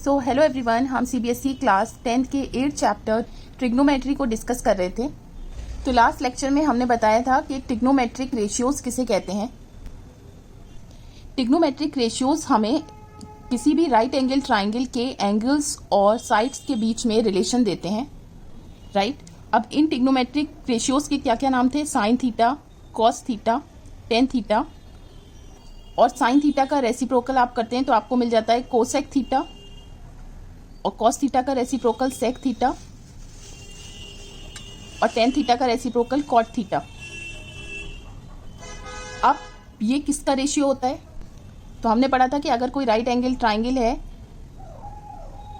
So hello everyone, हम CBSE class 10th के 8th chapter trigonometry को डिस्कस कर रहे थे। तो लास्ट लेक्चर में हमने बताया था कि ट्रिग्नोमेट्रिक रेशियोज किसे कहते हैं। ट्रिग्नोमेट्रिक रेशियोज हमें किसी भी राइट एंगल ट्राइंगल के एंगल्स और साइड्स के बीच में रिलेशन देते हैं, राइट। अब इन ट्रिग्नोमेट्रिक रेशियोज के क्या क्या नाम थे? Sine theta, cos theta, tan theta. और साइन थीटा का रेसिप्रोकल आप करते हैं तो आपको मिल जाता है कोसेक थीटा, और कॉस थीटा का रेसिप्रोकल सेक थीटा, और टेन थीटा का रेसिप्रोकल कॉट थीटा। अब ये किसका रेशियो होता है? तो हमने पढ़ा था कि अगर कोई राइट एंगल ट्राइंगल है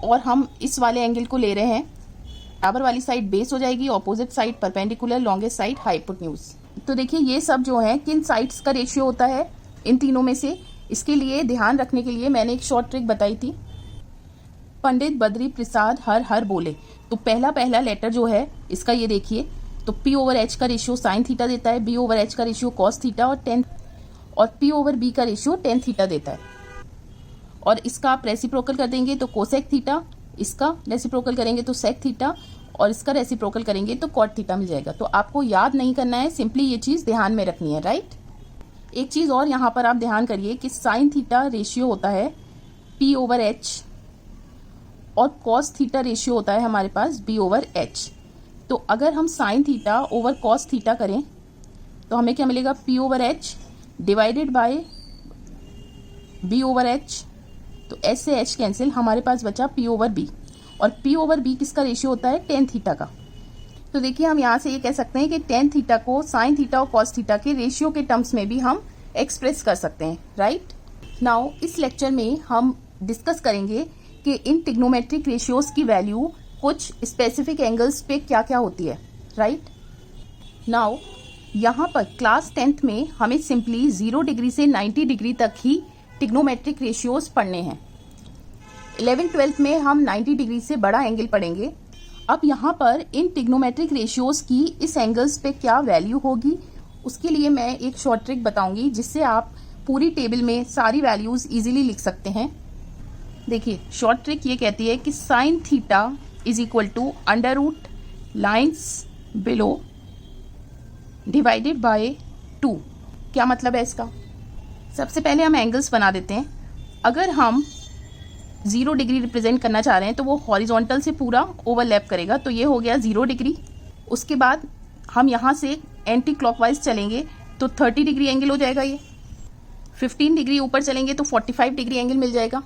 और हम इस वाले एंगल को ले रहे हैं, बराबर वाली साइड बेस हो जाएगी, opposite side perpendicular, longest side hypotenuse. तो देखिए ये सब जो है किन साइड्स का रेशियो होता है इन तीनों में से। इसके लिए ध्यान रखने के लिए मैंने एक शॉर्ट ट्रिक बताई थी। पंडित बद्री प्रसाद हर हर बोले, तो पहला लेटर जो है इसका ये देखिए, तो P ओवर H का रेशियो साइन थीटा देता है, B ओवर H का रेशियो कॉस थीटा, और P ओवर B का रेशियो टेन थीटा देता है। और इसका आप रेसिप्रोकल कर देंगे तो कोसेक थीटा, इसका रेसिप्रोकल करेंगे तो सेक थीटा, और इसका रेसिप्रोकल करेंगे तो कॉट थीटा मिल जाएगा। तो आपको याद नहीं करना है, सिंपली ये चीज ध्यान में रखनी है, राइट। एक चीज और यहाँ पर आप ध्यान करिए कि साइन थीटा रेशियो होता है P ओवर H, और कॉस थीटा रेशियो होता है हमारे पास B ओवर H। तो अगर हम sine theta over cos theta करें तो हमें क्या मिलेगा? P over H divided by B over H। तो S से H कैंसिल, हमारे पास बचा P ओवर B, और P ओवर B किसका रेशियो होता है? टेन थीटा का। तो देखिए हम यहाँ से ये कह सकते हैं कि टेन थीटा को साइन थीटा और कॉस थीटा के रेशियो के टर्म्स में भी हम एक्सप्रेस कर सकते हैं, राइट। नाउ इस लेक्चर में हम डिस्कस करेंगे कि इन ट्रिग्नोमेट्रिक रेशियोज की वैल्यू कुछ स्पेसिफिक एंगल्स पे क्या क्या होती है, राइट। नाउ यहाँ पर क्लास 10th में हमें सिंपली 0 डिग्री से 90 डिग्री तक ही ट्रिग्नोमेट्रिक रेशियोज पढ़ने हैं। 11th-12th में हम 90 डिग्री से बड़ा एंगल पढ़ेंगे। अब यहाँ पर इन ट्रिग्नोमेट्रिक रेशियोज की इस एंगल्स पे क्या वैल्यू होगी, उसके लिए मैं एक शॉर्ट ट्रिक बताऊंगी जिससे आप पूरी टेबल में सारी वैल्यूज इजीली लिख सकते हैं। देखिए शॉर्ट ट्रिक ये कहती है कि sine theta is equal to under root lines below divided by 2। क्या मतलब है इसका? सबसे पहले हम एंगल्स बना देते हैं। अगर हम 0 डिग्री रिप्रेजेंट करना चाह रहे हैं तो वो हॉरिजॉन्टल से पूरा ओवरलैप करेगा, तो ये हो गया 0 डिग्री। उसके बाद हम यहाँ से एंटी क्लॉकवाइज चलेंगे तो 30 डिग्री एंगल हो जाएगा। ये 15 डिग्री ऊपर चलेंगे तो 45 डिग्री एंगल मिल जाएगा।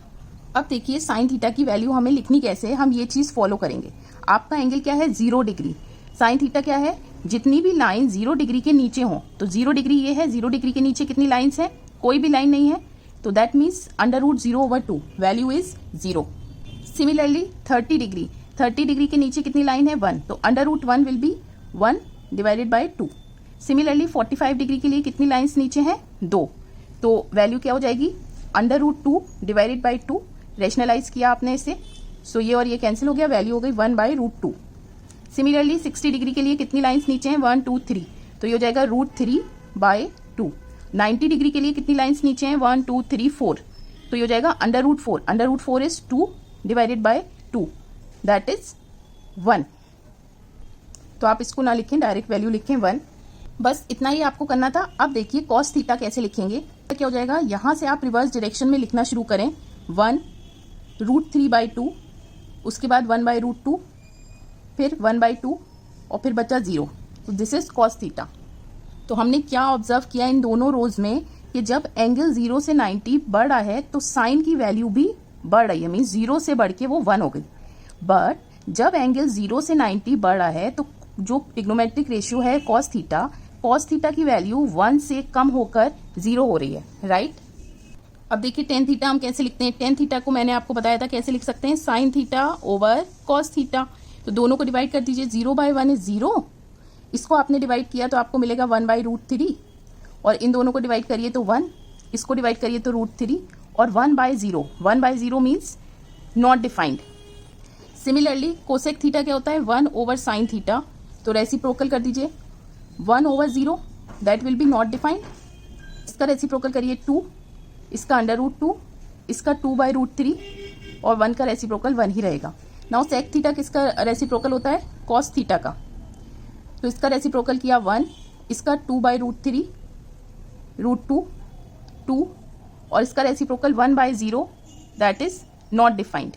अब देखिए साइन थीटा की वैल्यू हमें लिखनी कैसे है, हम ये चीज फॉलो करेंगे। आपका एंगल क्या है? 0 डिग्री। साइन थीटा क्या है? जितनी भी लाइन 0 डिग्री के नीचे हो, तो 0 डिग्री ये है, 0 डिग्री के नीचे कितनी लाइन्स है? कोई भी लाइन नहीं है, तो that means under root 0 over 2, value is 0। Similarly 30 degree, 30 degree के नीचे कितनी लाइन है? 1, तो under root 1 will be 1 divided by 2। Similarly 45 degree के लिए कितनी लाइन्स नीचे हैं? 2, तो वैल्यू क्या हो जाएगी? Under root 2 divided by 2। Rationalise किया आपने इसे, सो ये और ये कैंसिल हो गया, वैल्यू हो गई 1 बाय रूट 2। सिमिलरली 60 डिग्री के लिए कितनी लाइन्स नीचे हैं? 1 2 3, तो ये हो जाएगा रूट 3 बाय 2। 90 डिग्री के लिए कितनी लाइन्स नीचे हैं? 1 2 3 4, तो ये हो जाएगा under root 4। Under root 4 is 2 divided by 2, that is 1। तो आप इसको ना लिखें, डायरेक्ट वैल्यू लिखें 1। बस इतना ही आपको करना था। अब देखिए कॉस थीटा कैसे लिखेंगे। तो क्या हो जाएगा? यहाँ से आप रिवर्स डायरेक्शन में लिखना शुरू करें। 1 रूट 3 बाई 2, उसके बाद 1 बाई रूट 2, फिर 1 बाई 2, और फिर बचा 0। तो दिस इज कॉस थीटा। तो हमने क्या ऑब्जर्व किया इन दोनों रोज में कि जब एंगल 0 से 90 बढ़ रहा है तो साइन की वैल्यू भी बढ़ रही है, मीन 0 से बढ़ के वो 1 हो गई। बट जब एंगल 0 से 90 बढ़ रहा है तो जो ट्रिग्नोमेट्रिक रेशियो है कॉस थीटा की वैल्यू 1 से कम होकर 0 हो रही है, राइट। अब देखिए टेन थीटा हम कैसे लिखते हैं। टेन थीटा को मैंने आपको बताया था कैसे लिख सकते हैं, sine theta over cos theta. तो दोनों को डिवाइड कर दीजिए, 0 बाय 1 इज 0। इसको आपने डिवाइड किया तो आपको मिलेगा 1 बाई रूट 3, और इन दोनों को डिवाइड करिए तो 1, इसको डिवाइड करिए तो रूट 3, और 1 by 0। 1 by 0 means not defined. Similarly cosec theta क्या होता है? 1 ओवर साइन थीटा, तो रेसिप्रोकल कर दीजिए 1 over 0, that will be not defined. इसका रेसिप्रोकल करिए 2, इसका अंडर रूट 2, इसका 2 बाई रूट 3, और 1 का रेसिप्रोकल 1 ही रहेगा। नाउ सेक थीटा किसका रेसिप्रोकल होता है? कॉस थीटा का। तो इसका रेसिप्रोकल किया 1, इसका 2/√3 √2 2 और इसका reciprocal 1/0 that is not defined.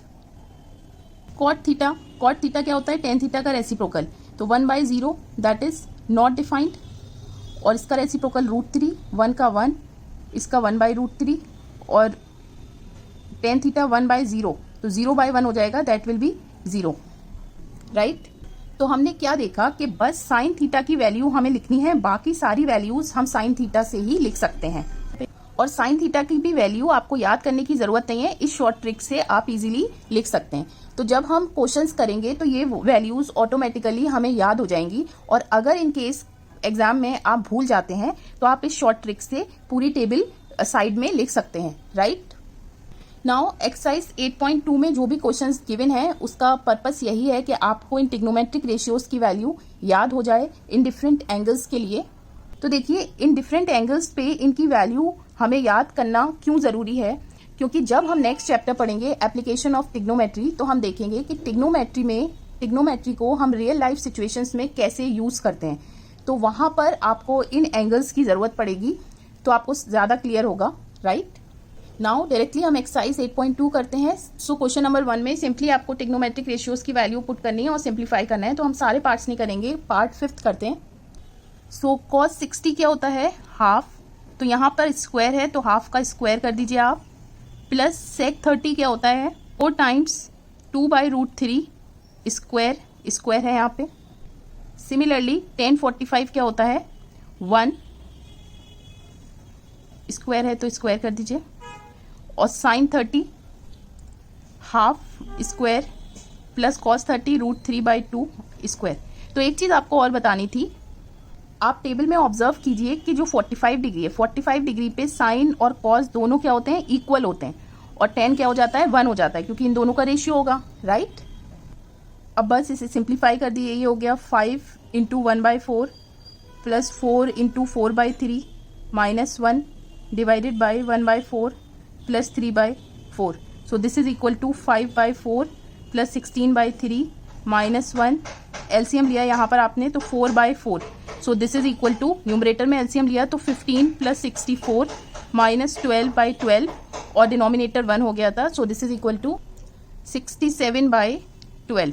Cot theta क्या होता है? टेन थीटा का रेसिप्रोकल, तो 1/0 दैट इज नॉट डिफाइंड और इसका रेसिप्रोकल √3, 1 का 1, इसका 1/√3 और टेन थीटा 1/0 तो 0/1 हो जाएगा, दैट विल बी 0, राइट। तो हमने क्या देखा कि बस साइन थीटा की वैल्यू हमें लिखनी है, बाकी सारी वैल्यूज हम साइन थीटा से ही लिख सकते हैं। और साइन थीटा की भी वैल्यू आपको याद करने की जरूरत नहीं है, इस शॉर्ट ट्रिक से आप इजीली लिख सकते हैं। तो जब हम क्वेश्चंस करेंगे तो ये वैल्यूज ऑटोमेटिकली हमें याद हो जाएंगी और अगर इन केस एग्जाम में आप भूल जाते हैं तो आप इस शॉर्ट ट्रिक से पूरी टेबल साइड में लिख सकते हैं, राइट। नाउ एक्सरसाइज 8.2 में जो भी क्वेश्चंस गिवन है उसका पर्पस यही है कि आपको इन ट्रिग्नोमेट्रिक रेशियोज की वैल्यू याद हो जाए इन डिफरेंट एंगल्स के लिए। तो देखिए इन डिफरेंट एंगल्स पे इनकी वैल्यू हमें याद करना क्यों जरूरी है, क्योंकि जब हम नेक्स्ट चैप्टर पढ़ेंगे एप्लीकेशन ऑफ ट्रिग्नोमेट्री तो हम देखेंगे कि ट्रिग्नोमेट्री को हम रियल लाइफ सिचुएशंस में कैसे यूज करते हैं, तो वहां पर आपको इन एंगल्स की जरूरत पड़ेगी, तो आपको ज्यादा क्लियर होगा, राइट। नाउ डायरेक्टली हम एक्सरसाइज 8.2 करते हैं। सो क्वेश्चन नंबर 1 में सिंपली आपको ट्रिग्नोमेट्रिक रेशियोज की वैल्यू पुट करनी है और सिंप्लीफाई करना है। तो हम सारे पार्ट्स नहीं करेंगे, पार्ट 5th करते हैं। सो cos 60 क्या होता है? हाफ, तो यहाँ पर स्क्वायर है तो हाफ का स्क्वायर कर दीजिए आप, प्लस सेक 30 क्या होता है? 4 टाइम्स 2/√3 स्क्वायर है यहाँ पे। सिमिलरली tan 45 क्या होता है? 1 स्क्वायर है तो स्क्वायर कर दीजिए और sin 30 half square plus cos 30 √3/2 square. तो एक चीज आपको और बतानी थी, आप टेबल में ऑब्जर्व कीजिए कि जो 45 डिग्री है, 45 डिग्री पे साइन और कॉस दोनों क्या होते हैं? इक्वल होते हैं और tan क्या हो जाता है? 1 हो जाता है, क्योंकि इन दोनों का रेशियो होगा, राइट। अब बस इसे सिंप्लीफाई कर दिए, ये हो गया 5 × 1/4 plus 4 × 4/3 minus 1 divided by 1/4 plus 3/4। So this is equal to 5/4 plus 16/3 minus 1। LCM लिया यहाँ पर आपने तो 4/4। So this is equal to, numerator में एलसीएम लिया तो 15 प्लस 64 माइनस 12/12 और डिनोमिनेटर 1 हो गया था। So this is equal to 67/12।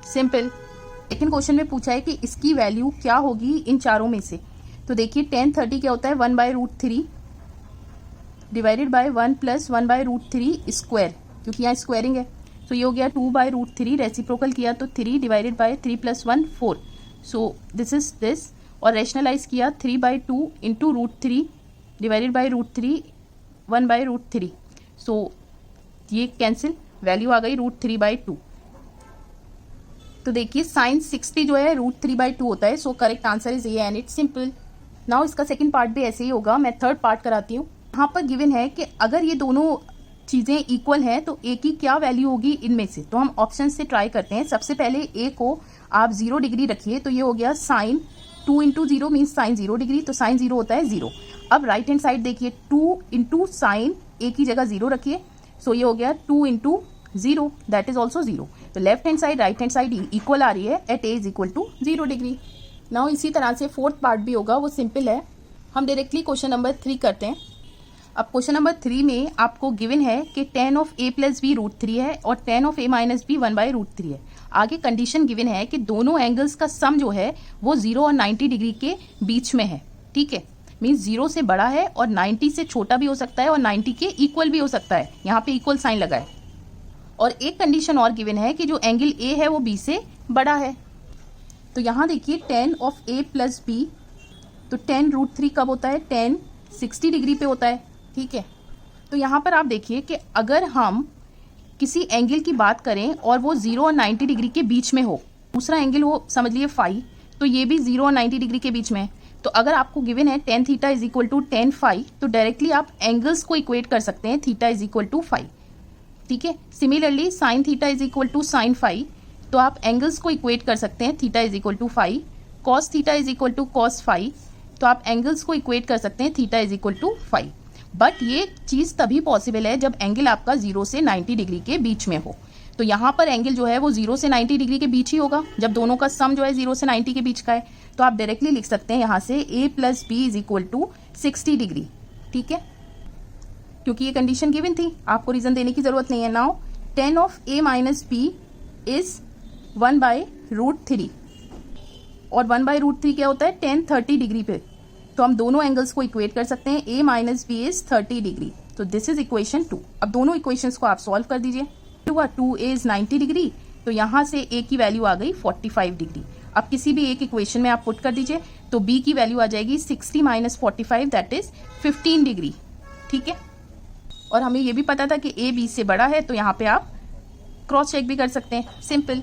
Simple. लेकिन क्वेश्चन में पूछा है कि इसकी वैल्यू क्या होगी इन चारों में से। तो देखिए tan 30 क्या होता है? 1/√3 डिवाइडेड बाय 1 प्लस 1/√3 स्क्वायर, क्योंकि यहाँ स्क्वायरिंग है। तो ये हो गया 2/√3, रेसिप्रोकल किया तो 3 divided by 3 plus 1 4। So this is this, और रैशनलाइज किया 3/2 इंटू √3 डिवाइडेड बाय √3 1/√3। सो ये कैंसिल, वैल्यू आ गई √3/2। तो देखिए साइन 60 जो है √3/2 होता है। So correct answer is A and it's simple. Now इसका सेकंड पार्ट भी ऐसे ही होगा, मैं थर्ड पार्ट कराती हूँ। यहाँ पर गिवन है कि अगर ये दोनों चीजें इक्वल हैं तो ए की क्या वैल्यू होगी इनमें से। तो हम ऑप्शन से ट्राई करते हैं। सबसे पहले ए को आप 0 डिग्री रखिए, तो ये हो गया साइन 2 × 0 मीन्स साइन 0 डिग्री, तो साइन 0 होता है 0। अब राइट हैंड साइड देखिए 2 × साइन, ए की जगह 0 रखिए, सो ये हो गया 2 × 0 दैट इज ऑल्सो 0। तो left hand side right hand side equal आ रही है at A is equal to 0 degree. Now इसी तरह से फोर्थ पार्ट भी होगा, वो सिंपल है। हम डायरेक्टली क्वेश्चन नंबर 3 करते हैं। अब क्वेश्चन नंबर 3 में आपको गिवन है कि tan of a plus b √3 है और tan of a minus b 1/√3 है। आगे कंडीशन गिवन है कि दोनों एंगल्स का सम जो है वो 0 और 90 डिग्री के बीच में है, ठीक है। मीन्स 0 से बड़ा है और 90 से छोटा भी हो सकता है और 90 के इक्वल भी हो सकता है। यहाँ पे इक्वल साइन लगा है। और एक कंडीशन और गिवन है कि जो एंगल a है वो b से बड़ा है। तो यहाँ देखिए tan of a plus b, तो tan √3 कब होता है? tan 60 डिग्री पे होता है, ठीक है। तो यहाँ पर आप देखिए कि अगर हम किसी एंगल की बात करें और वो 0 और 90 डिग्री के बीच में हो, दूसरा एंगल हो समझ लिए फाई, तो ये भी 0 और 90 डिग्री के बीच में है। तो अगर आपको गिवन है tan theta is equal to tan phi, तो डायरेक्टली आप एंगल्स को इक्वेट कर सकते हैं, theta is equal to phi, ठीक है। Similarly sine theta is equal to sine phi, तो आप एंगल्स को इक्वेट कर सकते हैं, theta is equal to phi. Cos theta is equal to cos phi, तो आप एंगल्स को इक्वेट कर सकते हैं, theta is equal to phi. But ये चीज़ तभी पॉसिबल है जब एंगल आपका 0 से 90 डिग्री के बीच में हो। तो यहाँ पर एंगल जो है वो 0 से 90 डिग्री के बीच ही होगा, जब दोनों का सम जो है 0 से 90 के बीच का है। तो आप डायरेक्टली लिख सकते हैं यहाँ से a plus b is equal to 60 degree, ठीक है, क्योंकि ये कंडीशन गिवन थी, आपको रीजन देने की जरूरत नहीं है। Now tan of a minus b is 1/√3 और 1/√3 क्या होता है, tan 30 डिग्री पे। तो हम दोनों एंगल्स को इक्वेट कर सकते हैं, a minus b is 30 degree. तो दिस इज इक्वेशन 2। अब दोनों इक्वेशंस को आप सॉल्व कर दीजिए। 2a इज 90 डिग्री, तो यहाँ से a की वैल्यू आ गई 45 डिग्री। अब किसी भी एक इक्वेशन में आप पुट कर दीजिए, तो b की वैल्यू आ जाएगी 60 माइनस 45 दैट इज 15 डिग्री, ठीक है। और हमें ये भी पता था कि a b से बड़ा है, तो यहाँ पे आप क्रॉस चेक भी कर सकते हैं, सिंपल।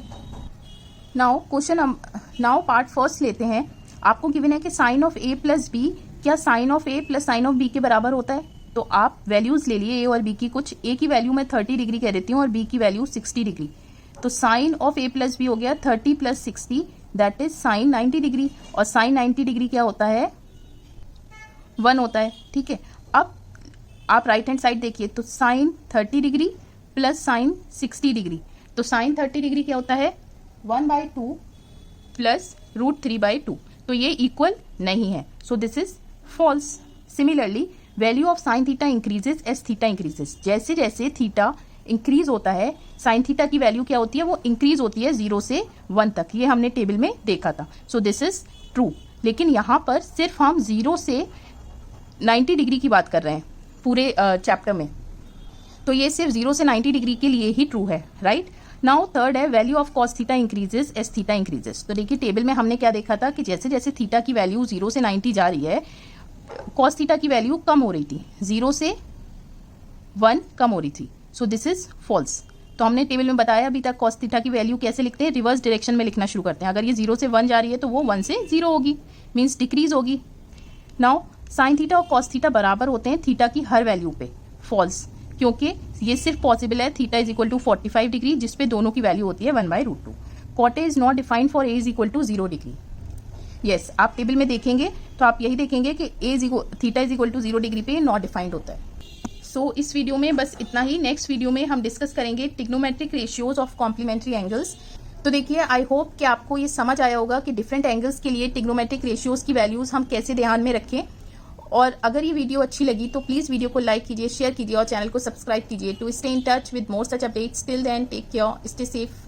नाउ पार्ट फर्स्ट लेते हैं। आपको गिवन है कि sine of a plus B, क्या sine of a plus sine of b के बराबर होता है? तो आप वैल्यूज ले लिए a और b की। कुछ a की वैल्यू मैं 30 डिग्री कह देती हूँ और b की वैल्यू 60 डिग्री। तो sine of a plus b हो गया 30 plus 60 that is sine 90 degree. और साइन 90 डिग्री क्या होता है, 1 होता है, ठीक है। अब आप राइट हैंड साइड देखिए, तो sine 30 degree plus sine 60 degree. तो साइन 30 डिग्री क्या होता है, 1/2 प्लस √3/2। तो ये इक्वल नहीं है, so this is false. Similarly value of sine theta increases as theta increases. जैसे जैसे थीटा इंक्रीज होता है, साइन थीटा की वैल्यू क्या होती है, वो इंक्रीज होती है 0 से 1 तक। ये हमने टेबल में देखा था, सो दिस इज ट्रू। लेकिन यहाँ पर सिर्फ हम 0 से 90 डिग्री की बात कर रहे हैं पूरे चैप्टर में, तो ये सिर्फ 0 से 90 डिग्री के लिए ही ट्रू है, राइट। नाउ थर्ड है value of cos theta increases as theta increases. तो देखिए टेबल में हमने क्या देखा था कि जैसे जैसे थीटा की वैल्यू 0 से 90 जा रही है, कॉस थीटा की वैल्यू कम हो रही थी, 0 से 1 कम हो रही थी। So this is false. तो हमने टेबल में बताया अभी तक कॉस थीटा की वैल्यू कैसे लिखते हैं, रिवर्स डायरेक्शन में लिखना शुरू करते हैं। अगर ये 0 से 1 जा रही है तो वो 1 से 0 होगी, मीन्स डिक्रीज होगी। नाउ साइन थीटा और कॉस थीटा बराबर होते हैं थीटा की हर वैल्यू पे, फॉल्स, क्योंकि ये सिर्फ पॉसिबल है theta is equal to 45 degree जिसपे दोनों की वैल्यू होती है 1/√2। Cot is not defined for a is equal to 0 degree. Yes, आप टेबल में देखेंगे तो आप यही देखेंगे कि theta is equal to 0 degree पे नॉट डिफाइंड होता है। सो इस वीडियो में बस इतना ही। नेक्स्ट वीडियो में हम डिस्कस करेंगे trigonometric ratios of complementary angles. तो देखिए, आई होप कि आपको ये समझ आया होगा कि डिफरेंट एंगल्स के लिए ट्रिग्नोमेट्रिक रेशियोज की वैल्यूज हम कैसे ध्यान में रखें। और अगर ये वीडियो अच्छी लगी तो प्लीज़ वीडियो को लाइक कीजिए, शेयर कीजिए और चैनल को सब्सक्राइब कीजिए to stay in touch with more such updates. Till then take care, stay safe.